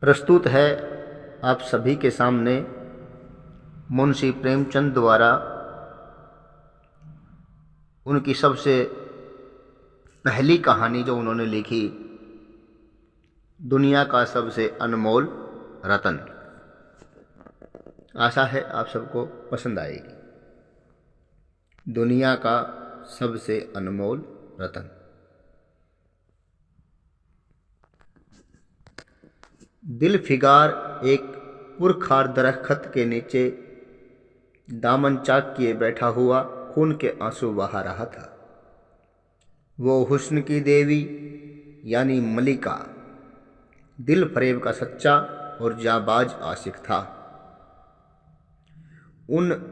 प्रस्तुत है आप सभी के सामने मुंशी प्रेमचंद द्वारा उनकी सबसे पहली कहानी जो उन्होंने लिखी, दुनिया का सबसे अनमोल रतन। आशा है आप सबको पसंद आएगी। दुनिया का सबसे अनमोल रतन। दिलफिगार एक पुरखार दरख्त के नीचे दामन चाक किए बैठा हुआ खून के आंसू बहा रहा था। वो हुस्न की देवी यानी मलिका दिल फरेब का सच्चा और जाबाज आशिक था।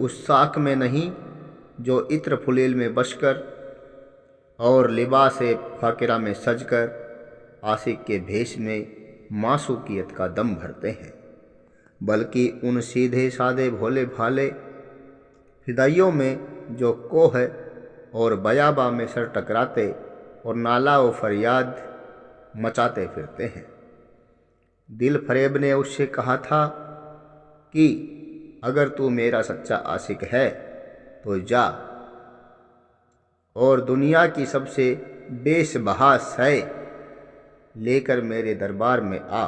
उस साख में नहीं जो इत्र फुलेल में बसकर और लिबास फाकिरा में सजकर आशिक के भेष में मासूकियत का दम भरते हैं, बल्कि उन सीधे साधे भोले भाले फिदाइयों में जो कोह और बयाबा में सर टकराते और नाला व फरियाद मचाते फिरते हैं। दिल फरेब ने उससे कहा था कि अगर तू मेरा सच्चा आशिक है तो जा और दुनिया की सबसे बेशबहा सै लेकर मेरे दरबार में आ,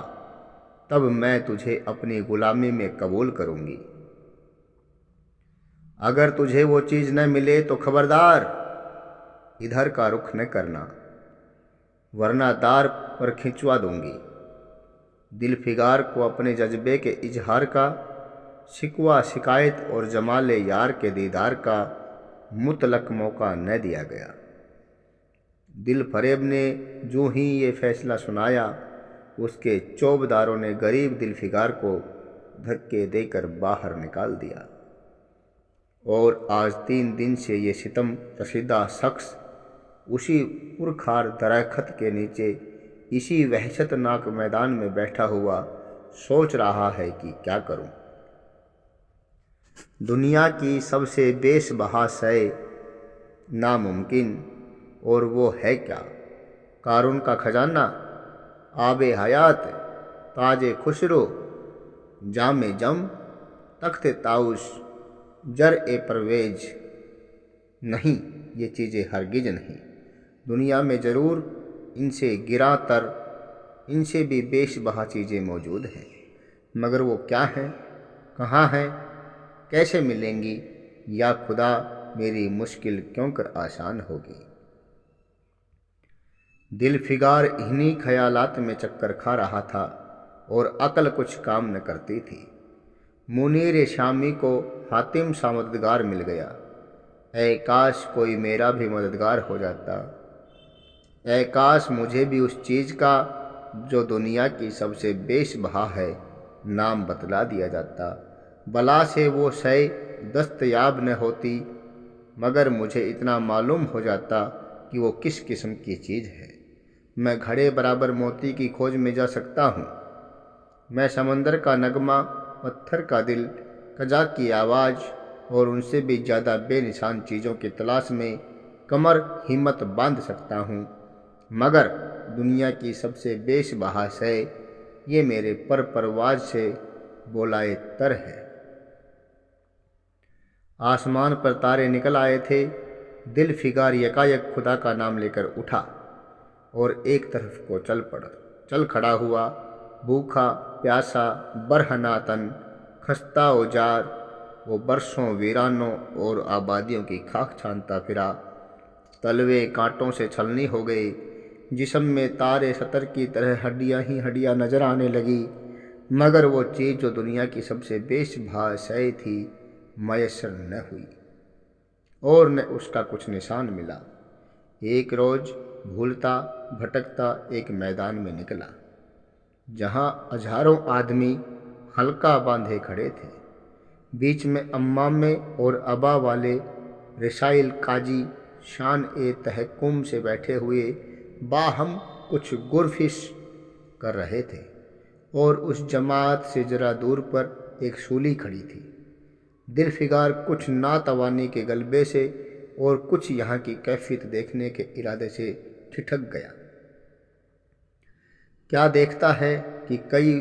तब मैं तुझे अपनी गुलामी में कबूल करूंगी। अगर तुझे वो चीज़ न मिले तो खबरदार इधर का रुख न करना, वरना दार पर खिंचवा दूंगी। दिलफिगार को अपने जज्बे के इजहार का, शिकवा शिकायत और जमाले यार के दीदार का मुतलक मौका न दिया गया। दिल फरेब ने जो ही ये फैसला सुनाया, उसके चौबदारों ने गरीब दिलफिगार को धक्के देकर बाहर निकाल दिया और आज 3 दिन से ये सितम रसीदा शख्स उसी पुरखार दरख्त के नीचे इसी वहशतनाक मैदान में बैठा हुआ सोच रहा है कि क्या करूं। दुनिया की सबसे बेशबहा शय नामुमकिन, और वो है क्या? कारून का खजाना, आबे हयात, ताजे खुशरो, जामे जम, तख्ते ताउश, जर ए परवेज। नहीं, ये चीज़ें हरगिज नहीं। दुनिया में ज़रूर इनसे गिरा तर, इनसे भी बेशबहा चीज़ें मौजूद हैं, मगर वो क्या हैं, कहाँ हैं, कैसे मिलेंगी, या खुदा मेरी मुश्किल क्यों कर आसान होगी। दिलफिगार इन्हीं ख्यालात में चक्कर खा रहा था और अकल कुछ काम न करती थी। मुनीर शामी को हातिम सा मददगार मिल गया। ऐ काश कोई मेरा भी मददगार हो जाता। ऐ काश मुझे भी उस चीज़ का जो दुनिया की सबसे बेशबहा है नाम बतला दिया जाता। बला से वो शय दस्तयाब न होती, मगर मुझे इतना मालूम हो जाता कि वो किस किस्म की चीज़ है। मैं घड़े बराबर मोती की खोज में जा सकता हूँ। मैं समंदर का नगमा, पत्थर का दिल, कजा की आवाज़ और उनसे भी ज़्यादा बेनिशान चीज़ों की तलाश में कमर हिम्मत बांध सकता हूँ, मगर दुनिया की सबसे बेशबहा शय ये मेरे पर परवाज से बोलाए तर है। आसमान पर तारे निकल आए थे। दिलफिगार यकायक खुदा का नाम लेकर उठा और एक तरफ को चल खड़ा हुआ। भूखा प्यासा बरहना तन, खस्ता औजार, वो बरसों वीरानों और आबादियों की खाक छानता फिरा। तलवे कांटों से छलनी हो गई। जिस्म में तारे सतर की तरह हड्डियां ही हड्डियां नजर आने लगी, मगर वो चीज़ जो दुनिया की सबसे बेशबहा शय थी मयसर न हुई और न उसका कुछ निशान मिला। एक रोज़ भूलता भटकता एक मैदान में निकला, जहाँ हजारों आदमी हल्का बांधे खड़े थे। बीच में अम्मामे और अबा वाले रसाइल काजी शान ए तहक्कुम से बैठे हुए बाहम कुछ गुरफिश कर रहे थे, और उस जमात से जरा दूर पर एक सूली खड़ी थी। दिलफिगार कुछ नातवानी के गलबे से और कुछ यहाँ की कैफियत देखने के इरादे से ठिठक गया। क्या देखता है कि कई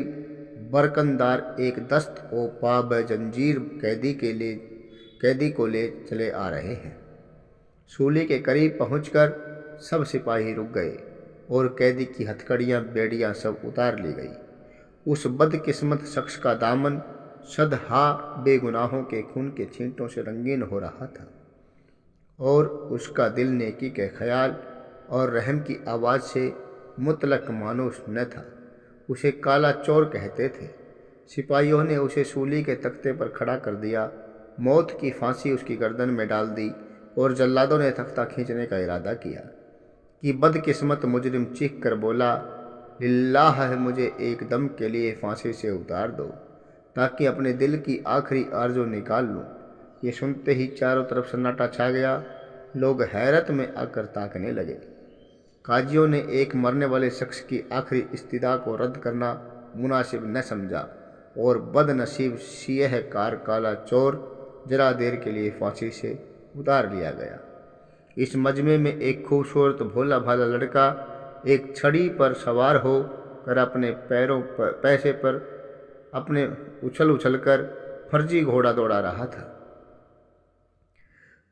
बरकंदार एक दस्त ओ पाब जंजीर कैदी को ले चले आ रहे हैं। सूली के करीब पहुंचकर सब सिपाही रुक गए और कैदी की हथकड़ियाँ बेड़ियाँ सब उतार ली गई। उस बदकिस्मत शख्स का दामन सदहा बेगुनाहों के खून के छींटों से रंगीन हो रहा था और उसका दिल नेकी के ख्याल और रहम की आवाज़ से मुतलक मानूस न था। उसे काला चोर कहते थे। सिपाहियों ने उसे सूली के तख्ते पर खड़ा कर दिया, मौत की फांसी उसकी गर्दन में डाल दी और जल्लादों ने तख्ता खींचने का इरादा किया कि बदकिस्मत मुजरिम चीख कर बोला, लिल्लाह है, मुझे एक दम के लिए फांसी से उतार दो ताकि अपने दिल की आखिरी आरज़ू निकाल लूँ। ये सुनते ही चारों तरफ सन्नाटा छा गया। लोग हैरत में आकर ताकने लगे। काजियों ने एक मरने वाले शख्स की आखिरी इस्तिदा को रद्द करना मुनासिब न समझा और बदनसीब सियह कार काला चोर जरा देर के लिए फांसी से उतार लिया गया। इस मजमे में एक खूबसूरत भोला भाला लड़का एक छड़ी पर सवार हो कर अपने पैसे पर अपने उछल कर फर्जी घोड़ा दौड़ा रहा था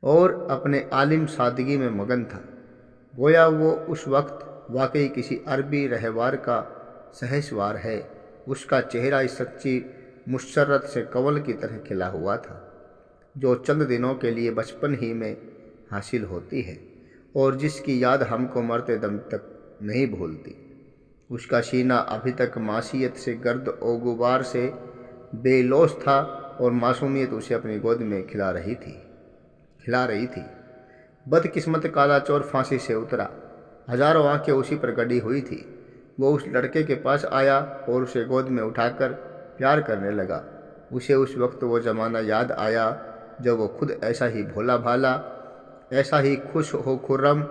और अपने आलिम सादगी में मगन था। गोया वो उस वक्त वाकई किसी अरबी रहवार का सहसवार है। उसका चेहरा इस सच्ची मुसर्रत से कंवल की तरह खिला हुआ था जो चंद दिनों के लिए बचपन ही में हासिल होती है और जिसकी याद हमको मरते दम तक नहीं भूलती। उसका सीना अभी तक मासियत से गर्द और गुबार से बेलौस था और मासूमियत उसे अपनी गोद में खिला रही थी। बदकिस्मत काला चोर फांसी से उतरा। हजारों आंखें उसी पर गड़ी हुई थी। वो उस लड़के के पास आया और उसे गोद में उठाकर प्यार करने लगा। उसे उस वक्त वो ज़माना याद आया जब वो खुद ऐसा ही भोला भाला, ऐसा ही खुश हो खुर्रम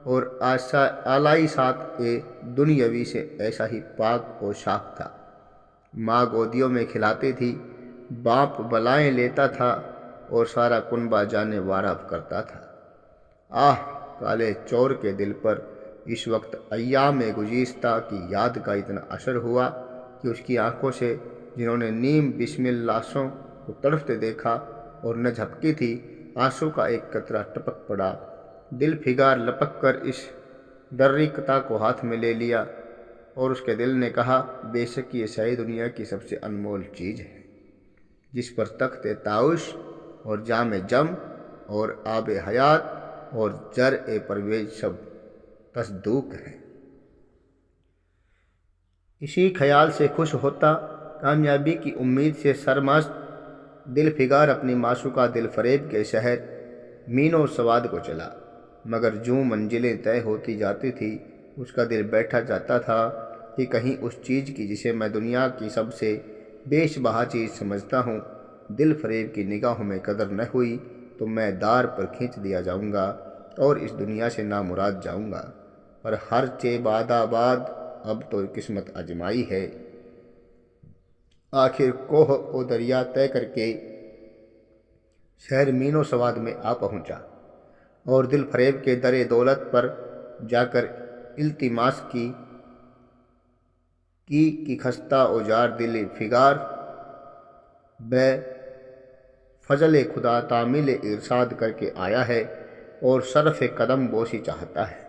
और आलाई साथ ए दुनियावी से ऐसा ही पाक और साफ था। माँ गोदियों में खिलाती थी, बाप बलाएं लेता था और सारा कुनबा जाने वारफ करता था। आह, काले चोर के दिल पर इस वक्त अय्याम गुज़िश्ता की याद का इतना असर हुआ कि उसकी आंखों से, जिन्होंने नीम बिस्मिल लाशों को तड़फते देखा और न झपकी थी, आंसू का एक कतरा टपक पड़ा। दिल फिगार लपक कर इस दर्रिकता को हाथ में ले लिया और उसके दिल ने कहा, बेशक ये शायद दुनिया की सबसे अनमोल चीज़ है जिस पर तख्त ताउश और जाम जम और आब हयात और जर ए परवेज सब तस्दूक है। इसी ख्याल से खुश होता, कामयाबी की उम्मीद से सरमस्त, दिल फिगार अपनी माशूका दिल फरेब के शहर मीनो सवाद को चला। मगर जूं मंजिलें तय होती जाती थी, उसका दिल बैठा जाता था कि कहीं उस चीज़ की जिसे मैं दुनिया की सबसे बेशबहा चीज़ समझता हूँ, दिल फरेब की निगाहों में कदर न हुई तो मैं दार पर खींच दिया जाऊँगा और इस दुनिया से नामुराद जाऊँगा। पर हर चे बादाबाद अब तो किस्मत आजमाई है। आखिर कोह ओ दरिया तय करके शहर मीनो सवाद में आ पहुँचा और दिल फरेब के दरे दौलत पर जाकर इल्तिमास की खस्ता औजार दिल फिगार बे फजल खुदा तामिल इरशाद करके आया है और सरफ कदम बोसी चाहता है।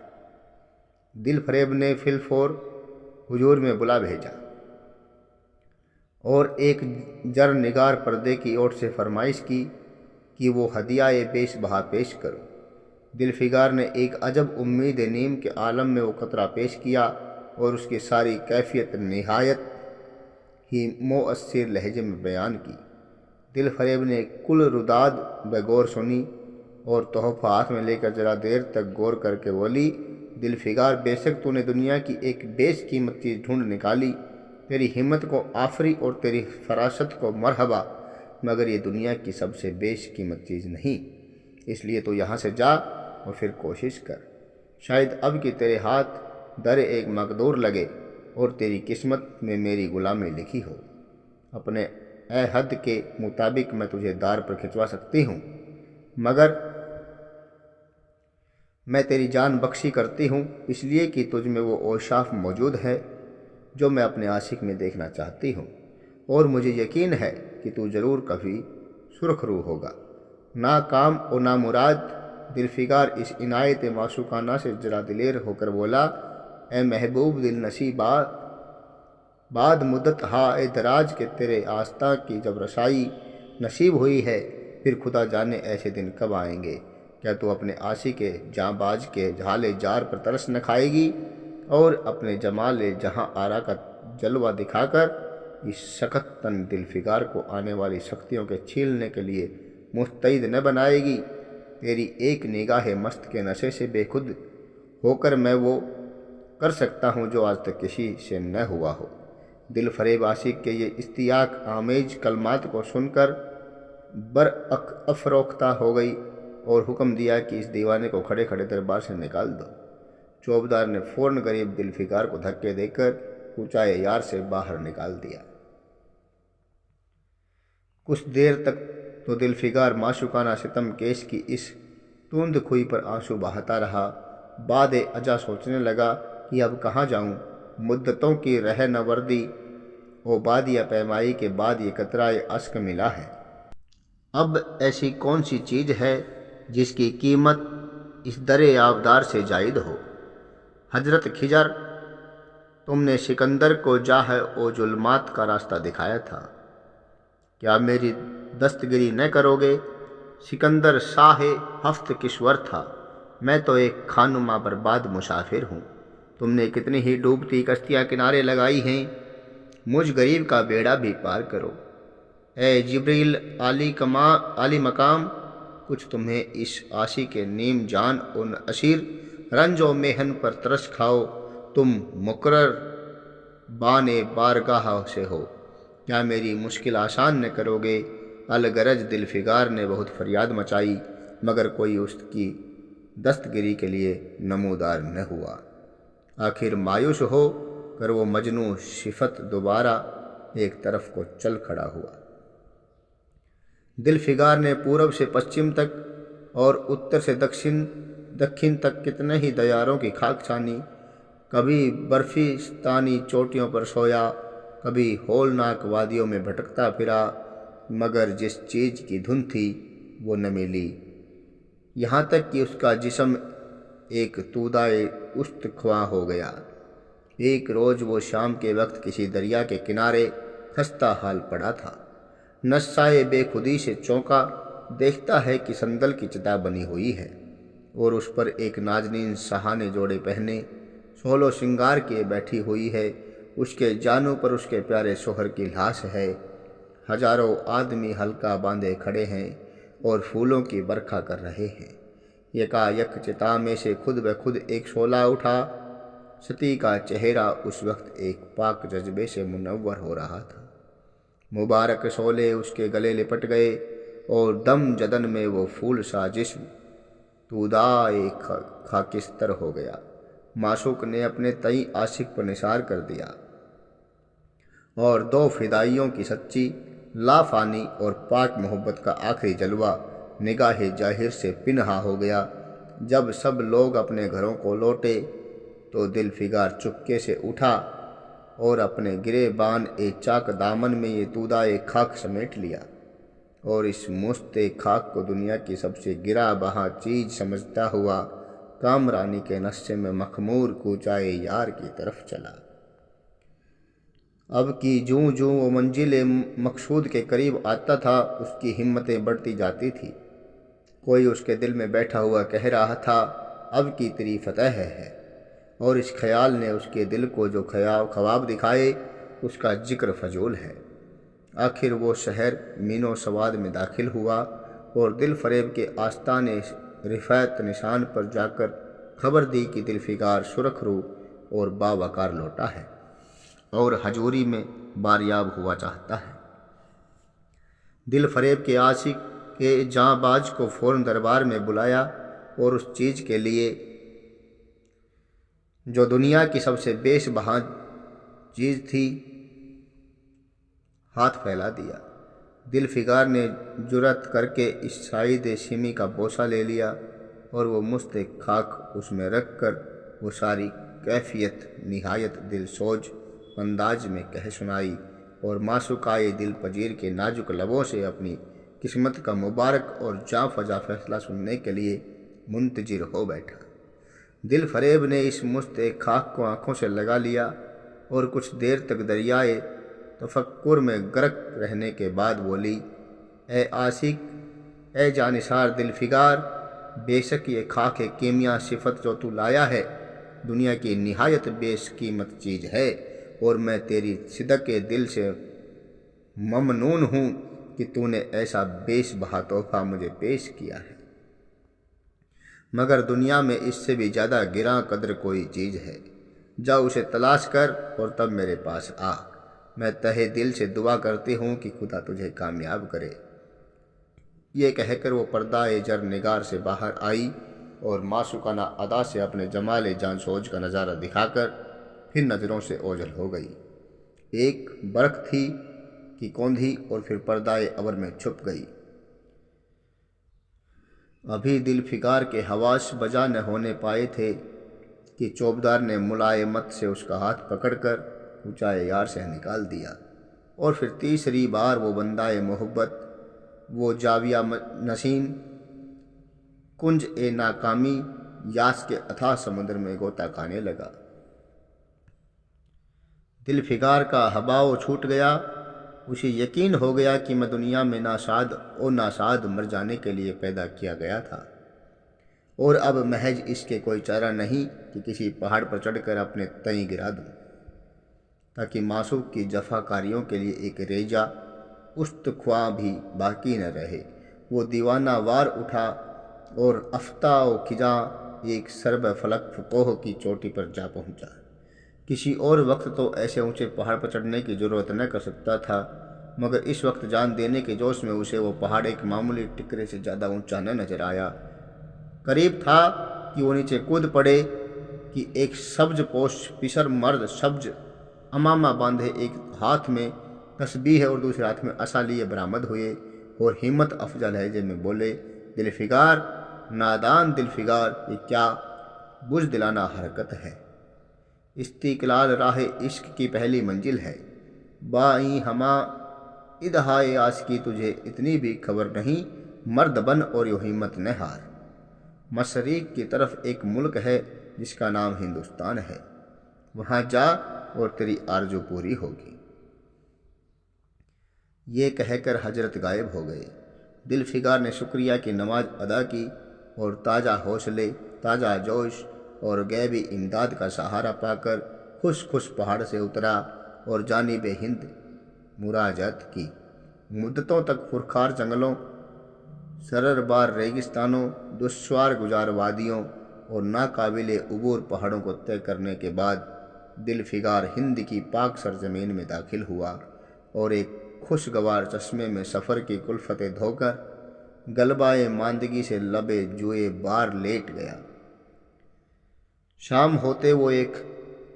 दिल फरेब ने फिलफोर हुजूर में बुला भेजा और एक जर निगार पर्दे की ओर से फरमाइश की कि वो हदिया बेशबहा पेश करो। दिल फिगार ने एक अजब उम्मीद नीम के आलम में वो खतरा पेश किया और उसकी सारी कैफियत निहायत ही मुअस्सिर लहजे में बयान की। दिल फरेब ने कुल रुदाद बगौर सुनी और तोहफा हाथ में लेकर जरा देर तक गौर करके बोली, दिल फिगार, बेशक तूने दुनिया की एक बेशकीमत चीज़ ढूंढ निकाली। तेरी हिम्मत को आफरी और तेरी फरासत को मरहबा, मगर ये दुनिया की सबसे बेशकीमत चीज़ नहीं। इसलिए तो यहाँ से जा और फिर कोशिश कर। शायद अब कि तेरे हाथ दर एक मकदूर लगे और तेरी किस्मत में मेरी गुलामी लिखी हो। अपने अहद के मुताबिक मैं तुझे दार पर खिंचवा सकती हूँ, मगर मैं तेरी जान बख्शी करती हूँ इसलिए कि तुझ में वो औशाफ मौजूद है जो मैं अपने आशिक में देखना चाहती हूँ। और मुझे यकीन है कि तू ज़रूर कभी सुरखरू होगा। ना काम और ना मुराद। दिलफिकार इस इनायत माशूकाना से जरा दिलेर होकर बोला, ए महबूब दिल नसीबा, बाद मुद्दत ए दराज के तेरे आस्था की जब रसाई नसीब हुई है, फिर खुदा जाने ऐसे दिन कब आएंगे। क्या तू अपने आशी के जाँबाज के झाले जार पर तरस न खाएगी और अपने जमाल जहाँ आरा का जलवा दिखाकर इस सख्त तन दिलफिकार को आने वाली शक्तियों के छीलने के लिए मुस्तैद न बनाएगी। तेरी एक निगाह मस्त के नशे से बेखुद होकर मैं वो कर सकता हूँ जो आज तक किसी से न हुआ हो। दिल फरेब आशिक के ये इस्तियाक आमेज कलमात को सुनकर अफरोख्ता हो गई और हुक्म दिया कि इस दीवाने को खड़े खड़े दरबार से निकाल दो। चौबदार ने फ़ौरन गरीब दिलफिकार को धक्के देकर कूचाए यार से बाहर निकाल दिया। कुछ देर तक तो दिलफिकार माशुकाना सितम केश की इस तूंद खुई पर आंसू बहाता रहा। बाद अजा सोचने लगा कि अब कहाँ जाऊँ। मुद्दतों की रह न वर्दी और बादिया पैमाई के बाद ये कतराए अश्क मिला है। अब ऐसी कौन सी चीज़ है जिसकी कीमत इस दरे आबदार से जायद हो। हजरत खिजर, तुमने सिकंदर को जाह ओ जुल्मात का रास्ता दिखाया था, क्या मेरी दस्तगिरी न करोगे। सिकंदर शाह हफ्त किश्वर था, मैं तो एक खानुमा बर्बाद मुसाफिर हूँ। तुमने कितनी ही डूबती कश्तियाँ किनारे लगाई हैं, मुझ गरीब का बेड़ा भी पार करो। ए जिब्रील आली मकाम, कुछ तुम्हें इस आशी के नीम जान उन असीर रंज व मेहन पर तरस खाओ। तुम मुकर्रर बाने बारगाह से हो, क्या मेरी मुश्किल आसान न करोगे। अलगरज दिलफिगार ने बहुत फरियाद मचाई, मगर कोई उसकी दस्तगिरी के लिए नमूदार न हुआ। आखिर मायूस हो कर वो मजनू सिफत दोबारा एक तरफ को चल खड़ा हुआ। दिलफिगार ने पूरब से पश्चिम तक और उत्तर से दक्षिण तक कितने ही दयारों की खाक छानी। कभी बर्फिस्तानी चोटियों पर सोया, कभी होलनाक वादियों में भटकता फिरा, मगर जिस चीज़ की धुन थी वो न मिली। यहाँ तक कि उसका जिस्म एक तूदाए उस्तख्वा हो गया। एक रोज़ वो शाम के वक्त किसी दरिया के किनारे खस्ता हाल पड़ा था। नस्साए बेखुदी से चौंका, देखता है कि संदल की चिता बनी हुई है और उस पर एक नाजनीन सहाने जोड़े पहने सोलो श्रृंगार किए बैठी हुई है। उसके जानों पर उसके प्यारे शोहर की लाश है। हजारों आदमी हल्का बांधे खड़े हैं और फूलों की बरखा कर रहे हैं। यकायक चिता में से खुद ब खुद एक शोला उठा। सती का चेहरा उस वक्त एक पाक जज्बे से मुनव्वर हो रहा था। मुबारक शोले उसके गले लिपट गए और दम जदन में वो फूल सा जिस्म तूदाए खाकिस्तर हो गया। माशूक ने अपने तई आशिक पर निसार कर दिया और दो फिदाइयों की सच्ची लाफानी और पाक मोहब्बत का आखिरी जलवा निगाह जाहिर से पिनहा हो गया। जब सब लोग अपने घरों को लौटे तो दिलफिगार चुपके से उठा और अपने गिरेबान ए चाक दामन में ये तूदाए खाक समेट लिया और इस मुस्ते खाक को दुनिया की सबसे गिरा बहा चीज़ समझता हुआ कामरानी के नशे में मखमूर कूचाए यार की तरफ चला। अब की जूं जूं वो मंजिल मकसूद के करीब आता था, उसकी हिम्मतें बढ़ती जाती थी। कोई उसके दिल में बैठा हुआ कह रहा था, अब की तेरी फतह है, और इस ख्याल ने उसके दिल को जो ख्वाब दिखाए उसका जिक्र फजूल है। आखिर वो शहर मीनो सवाद में दाखिल हुआ और दिल फरेब के आस्ताने रिफ़ायत निशान पर जाकर खबर दी कि दिलफिगार सुरखरू और बावकार लौटा है और हजूरी में बारियाब हुआ चाहता है। दिल फरेब के आशिक के जाँबाज को फ़ौरन दरबार में बुलाया और उस चीज़ के लिए जो दुनिया की सबसे बेशबहा चीज़ थी हाथ फैला दिया। दिलफिगार ने जुरत करके इस शाहिद शिमी का बोसा ले लिया और वो मुस्ते खाक उसमें रख कर वो सारी कैफियत निहायत दिलसोज अंदाज में कह सुनाई। और मासूकाए दिल पजीर के नाजुक लबों से अपनी किस्मत का मुबारक और जा फजा फैसला सुनने के लिए मुंतजिर हो बैठा। दिल फरेब ने इस मुस्त एक खाक को आंखों से लगा लिया और कुछ देर तक दरियाए तफक्कुर में गर्क रहने के बाद बोली, ए आशिक, ए जानिसार दिल फिगार, बेशक ये खाक कीमिया सिफत जो तू लाया है दुनिया की निहायत बेशकीमत चीज़ है, और मैं तेरी सिदक के दिल से ममनून हूँ कि तूने ऐसा बेशबहा तोहफा मुझे पेश किया है। मगर दुनिया में इससे भी ज़्यादा गिरा कदर कोई चीज़ है, जा उसे तलाश कर और तब मेरे पास आ। मैं तहे दिल से दुआ करती हूँ कि खुदा तुझे कामयाब करे। ये कहकर वो पर्दाए जर निगार से बाहर आई और मासूकाना अदा से अपने जमाल जान सोज का नज़ारा दिखाकर फिर नज़रों से ओझल हो गई। एक बरख थी कि कौंधी और फिर पर्दाए अबर में छुप गई। अभी दिल फिगार के हवास बजा न होने पाए थे कि चौबदार ने मुलायमत से उसका हाथ पकड़कर ऊंचाए यार से निकाल दिया, और फिर तीसरी बार वो बंदाए मोहब्बत, वो जाविया नसीन कुंज ए नाकामी यास के अथाह समुद्र में गोता खाने लगा। दिल फिगार का हबाव छूट गया। उसे यकीन हो गया कि मैं दुनिया में नासाद मर जाने के लिए पैदा किया गया था, और अब महज इसके कोई चारा नहीं कि किसी पहाड़ पर चढ़कर अपने तई गिरा दूं, ताकि मासूक की जफाकारियों के लिए एक रेजा उस्तख्वा भी बाकी न रहे। वो दीवाना वार उठा और अफ्ता व खिजा एक सरब फलक फकोह की चोटी पर जा पहुंचा। किसी और वक्त तो ऐसे ऊंचे पहाड़ पर चढ़ने की ज़रूरत न कर सकता था, मगर इस वक्त जान देने के जोश में उसे वो पहाड़ एक मामूली टिकरे से ज़्यादा ऊंचा न नजर आया। करीब था कि वो नीचे कूद पड़े कि एक सब्ज पोश पिसर मर्द सब्ज अमामा बांधे एक हाथ में तस्बीह और दूसरे हाथ में असा लिए बरामद हुए और हिम्मत अफजा लहजे में बोले, दिल फिगार, नादान दिल फिगार, ये क्या बुज़दिलाना हरकत है। इस्तिकलाल राह इश्क की पहली मंजिल है। बाई हमा इदहाए आशिकी तुझे इतनी भी खबर नहीं, मर्द बन और यो हिम्मत न हार। मशरिक की तरफ एक मुल्क है जिसका नाम हिंदुस्तान है, वहाँ जा और तेरी आरज़ू पूरी होगी। ये कहकर हजरत गायब हो गए। दिल फिगार ने शुक्रिया की नमाज अदा की और ताज़ा हौसले, ताज़ा जोश और गैबी इमदाद का सहारा पाकर खुश खुश पहाड़ से उतरा और जानिब हिंद मुराजात की। मुद्दतों तक पुरखार जंगलों, सररबार रेगिस्तानों, दुश्वार गुजार वादियों और नाकाबिले उबूर पहाड़ों को तय करने के बाद दिल फिगार हिंद की पाक सरजमीन में दाखिल हुआ और एक खुशगवार चश्मे में सफ़र की कुल्फतें धोकर गलबाए मांदगी से लबे जुए बार लेट गया। शाम होते वो एक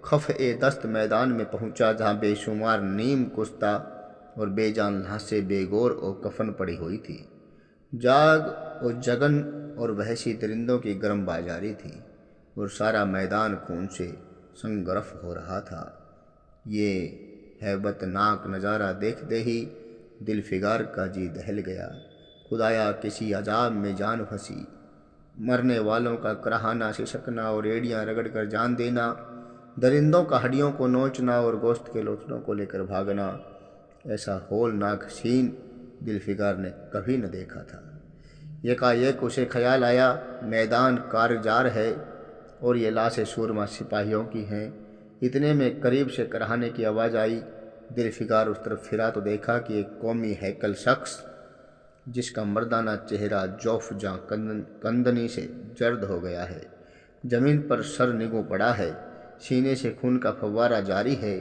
खफ़-ए दस्त मैदान में पहुंचा, जहां बेशुमार नीम कुश्ता और बेजान लाशें बेगौर और कफन पड़ी हुई थी। जाग और जगन और वहशी दरिंदों की गर्म बाजारी थी और सारा मैदान खून से संगरफ हो रहा था। ये हैबतनाक नज़ारा देखते ही दिल फिगार का जी दहल गया। खुदाया, किसी अजाब में जान फंसी। मरने वालों का कराहना, सिसकना और एड़ियाँ रगड़ कर जान देना, दरिंदों का हड्डियों को नोचना और गोश्त के लोथड़ों को लेकर भागना, ऐसा होलनाक सीन दिल फिगार ने कभी न देखा था। यकायक उसे ख्याल आया, मैदान कारजार है और ये लाशें सूरमा सिपाहियों की हैं। इतने में करीब से कराहने की आवाज़ आई। दिल फिगार उस तरफ फिरा तो देखा कि एक कौमी हैकल शख्स, जिसका मर्दाना चेहरा जौफ जां कंदनी से जर्द हो गया है, ज़मीन पर सर निगू पड़ा है। सीने से खून का फव्वारा जारी है,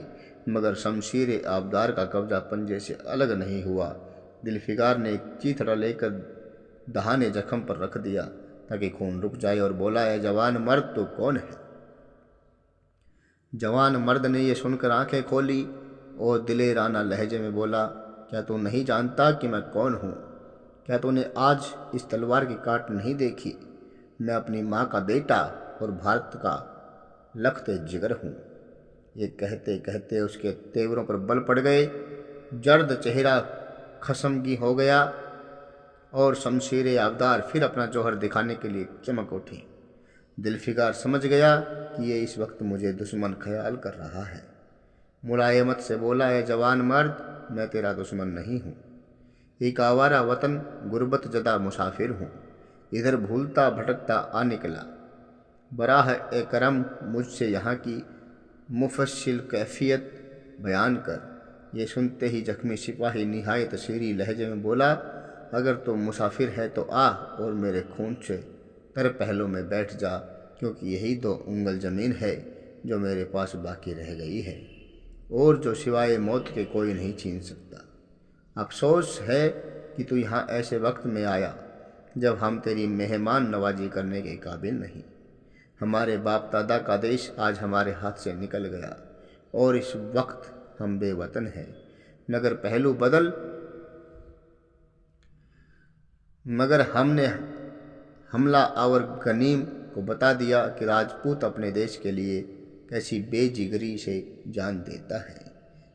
मगर शमशीर आबदार का कब्जा पंजे से अलग नहीं हुआ। दिल फिगार ने एक चीथड़ा लेकर दहाने जख्म पर रख दिया ताकि खून रुक जाए और बोला, है जवान मर्द, तो कौन है? जवान मर्द ने यह सुनकर आंखें खोली और दिलेराना लहजे में बोला, क्या तू नहीं जानता कि मैं कौन हूँ? क्या तूने आज इस तलवार की काट नहीं देखी? मैं अपनी माँ का बेटा और भारत का लखते जिगर हूँ। ये कहते कहते उसके तेवरों पर बल पड़ गए जर्द चेहरा खसमगी हो गया और शमशीर आबदार फिर अपना जौहर दिखाने के लिए चमक उठी। दिलफिकार समझ गया कि ये इस वक्त मुझे दुश्मन ख्याल कर रहा है। मुलायमत से बोला, है जवान मर्द, मैं तेरा दुश्मन नहीं हूँ। एक आवारा वतन गुर्बत जदा मुसाफिर हूँ, इधर भूलता भटकता आ निकला। बराह ए करम मुझसे यहाँ की मुफस्सिल कैफियत बयान कर। ये सुनते ही जख्मी सिपाही निहायत शीरी लहजे में बोला, अगर तो मुसाफिर है तो आ और मेरे खून से तर पहलों में बैठ जा, क्योंकि यही 2 उंगल ज़मीन है जो मेरे पास बाकी रह गई है और जो सिवाय मौत के कोई नहीं छीन सकता। अफसोस है कि तू यहाँ ऐसे वक्त में आया जब हम तेरी मेहमान नवाजी करने के काबिल नहीं। हमारे बाप दादा का देश आज हमारे हाथ से निकल गया और इस वक्त हम बेवतन हैं। मगर हमने हमला आवर गनीम को बता दिया कि राजपूत अपने देश के लिए कैसी बेजिगरी से जान देता है।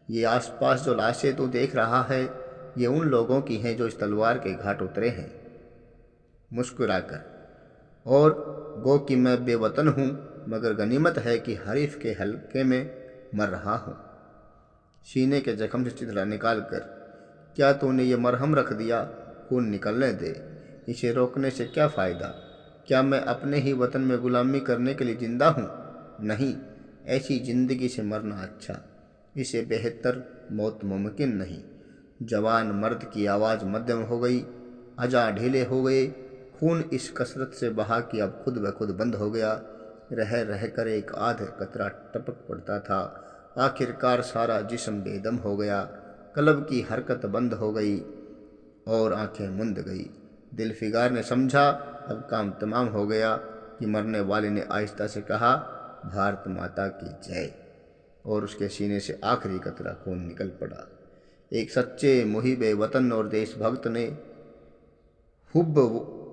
ये आसपास जो लाशें तू देख रहा है, ये उन लोगों की हैं जो इस तलवार के घाट उतरे हैं मुस्कुराकर, और गो कि मैं बेवतन हूँ, मगर गनीमत है कि हरीफ के हल्के में मर रहा हूँ। सीने के जख्म से चितरा निकाल कर, क्या तूने ये मरहम रख दिया? खून निकलने दे, इसे रोकने से क्या फ़ायदा? क्या मैं अपने ही वतन में गुलामी करने के लिए ज़िंदा हूँ? नहीं, ऐसी ज़िंदगी से मरना अच्छा, इसे बेहतर मौत मुमकिन नहीं। जवान मर्द की आवाज़ मध्यम हो गई, अजा ढीले हो गए, खून इस कसरत से बहा कि अब खुद ब खुद बंद हो गया। रह रह कर एक आध कतरा टपक पड़ता था। आखिरकार सारा जिस्म बेदम हो गया, कलब की हरकत बंद हो गई और आंखें मुंद गई। दिलफिगार ने समझा अब काम तमाम हो गया कि मरने वाले ने आहिस्ता से कहा, भारत माता की जय, और उसके सीने से आखिरी कतरा खून निकल पड़ा। एक सच्चे मुहिबे वतन और देशभक्त ने हुब्ब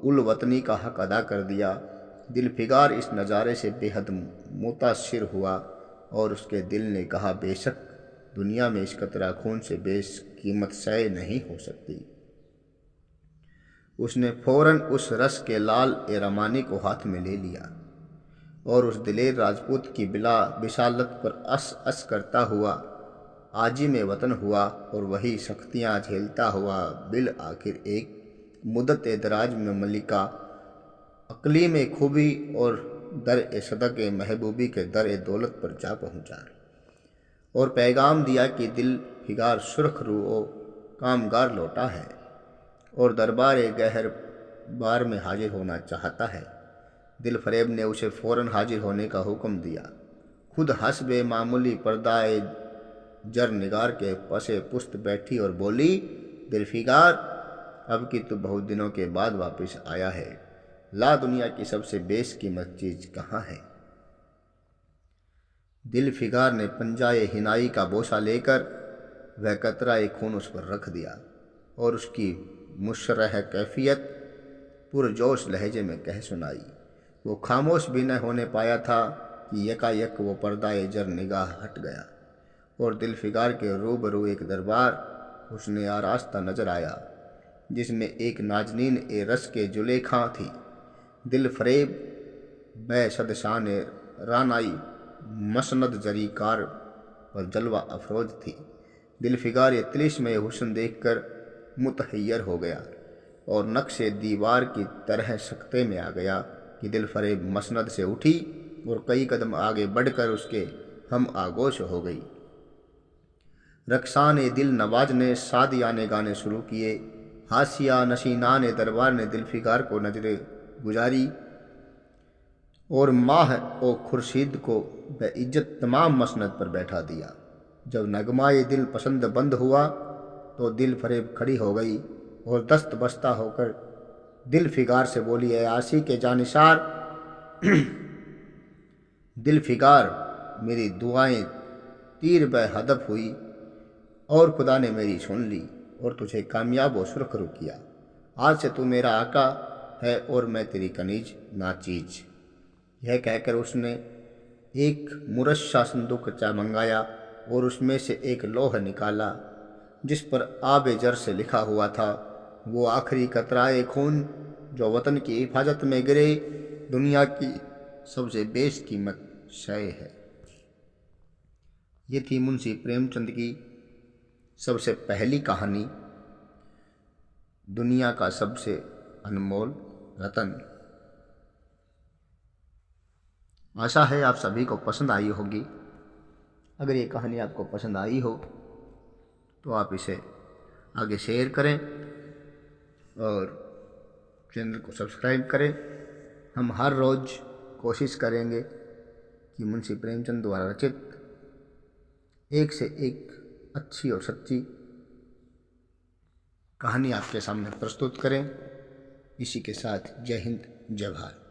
उल वतनी का हक अदा कर दिया। दिलफिगार इस नज़ारे से बेहद मुतासिर हुआ और उसके दिल ने कहा, बेशक दुनिया में इस कतरा खून से बेशकीमत शय नहीं हो सकती। उसने फौरन उस रस के लाल ए रमानी को हाथ में ले लिया और उस दिलेर राजपूत की बिला विशालत पर अस करता हुआ आजी में वतन हुआ और वही सख्तियाँ झेलता हुआ बिल आखिर एक मुद्दत दराज में मलिका अकली में खूबी और दर ए सदक ए महबूबी के दर ए दौलत पर जा पहुँचा और पैगाम दिया कि दिलफिगार सुर्ख रूओ कामगार लौटा है और दरबार ए गहर बार में हाजिर होना चाहता है। दिलफरेब ने उसे फ़ौरन हाजिर होने का हुक्म दिया। खुद हस्बे मामूली पर्दाए जर निगार के पसे पुस्त बैठी और बोली, दिलफिगार, अब कि तू बहुत दिनों के बाद वापस आया है, ला दुनिया की सबसे बेशकीमत चीज़ कहाँ है? दिलफिगार ने पंजाए हिनाई का बोसा लेकर वह कतरा एक खून उस पर रख दिया और उसकी मुशर्रह कैफियत पुरजोश लहजे में कह सुनाई। वो खामोश भी न होने पाया था कि यकायक वो पर्दाए जर निगाह हट गया और दिलफिगार के रूबरू एक दरबार उसने आरास्ता नजर आया, जिसमें एक नाजनीन ए रस के जुलेखा थी। दिलफरेब बै सदशान रानाई मसनद जरीकार पर जलवा अफरोज थी। दिलफिगार ये तिलिस्म हुस्न देखकर मुतहय्यर हो गया और नक्शे दीवार की तरह सकते में आ गया कि दिलफरेब मसनद से उठी और कई कदम आगे बढ़कर उसके हम आगोश हो गई। रक्सान दिल नवाज ने सादियाने गाने शुरू किए। हासिया नशीनान दरबार ने दिलफिगार को नजरे गुजारी और माह ओ खुर्शीद को बेइज्जत तमाम मसनद पर बैठा दिया। जब नगमाए दिल पसंद बंद हुआ तो दिलफरेब खड़ी हो गई और दस्त बस्ता होकर दिलफिगार से बोली, है आशी के जानिसार, दिलफिगार, मेरी दुआएं तीर ब हदफ हुई और खुदा ने मेरी सुन ली और तुझे कामयाब व सुरखरू किया। आज से तू मेरा आका है और मैं तेरी कनीज नाचीज। यह कहकर उसने एक मुरस्सा संदूकचा मंगाया और उसमें से एक लोह निकाला जिस पर आबे जर से लिखा हुआ था, वो आखिरी कतराए खून जो वतन की हिफाजत में गिरे, दुनिया की सबसे बेशकीमत शय है। ये थी मुंशी प्रेमचंद की सबसे पहली कहानी, दुनिया का सबसे अनमोल रतन। आशा है आप सभी को पसंद आई होगी। अगर ये कहानी आपको पसंद आई हो तो आप इसे आगे शेयर करें और चैनल को सब्सक्राइब करें। हम हर रोज़ कोशिश करेंगे कि मुंशी प्रेमचंद द्वारा रचित एक से एक अच्छी और सच्ची कहानी आपके सामने प्रस्तुत करें। इसी के साथ जय हिंद, जय भारत।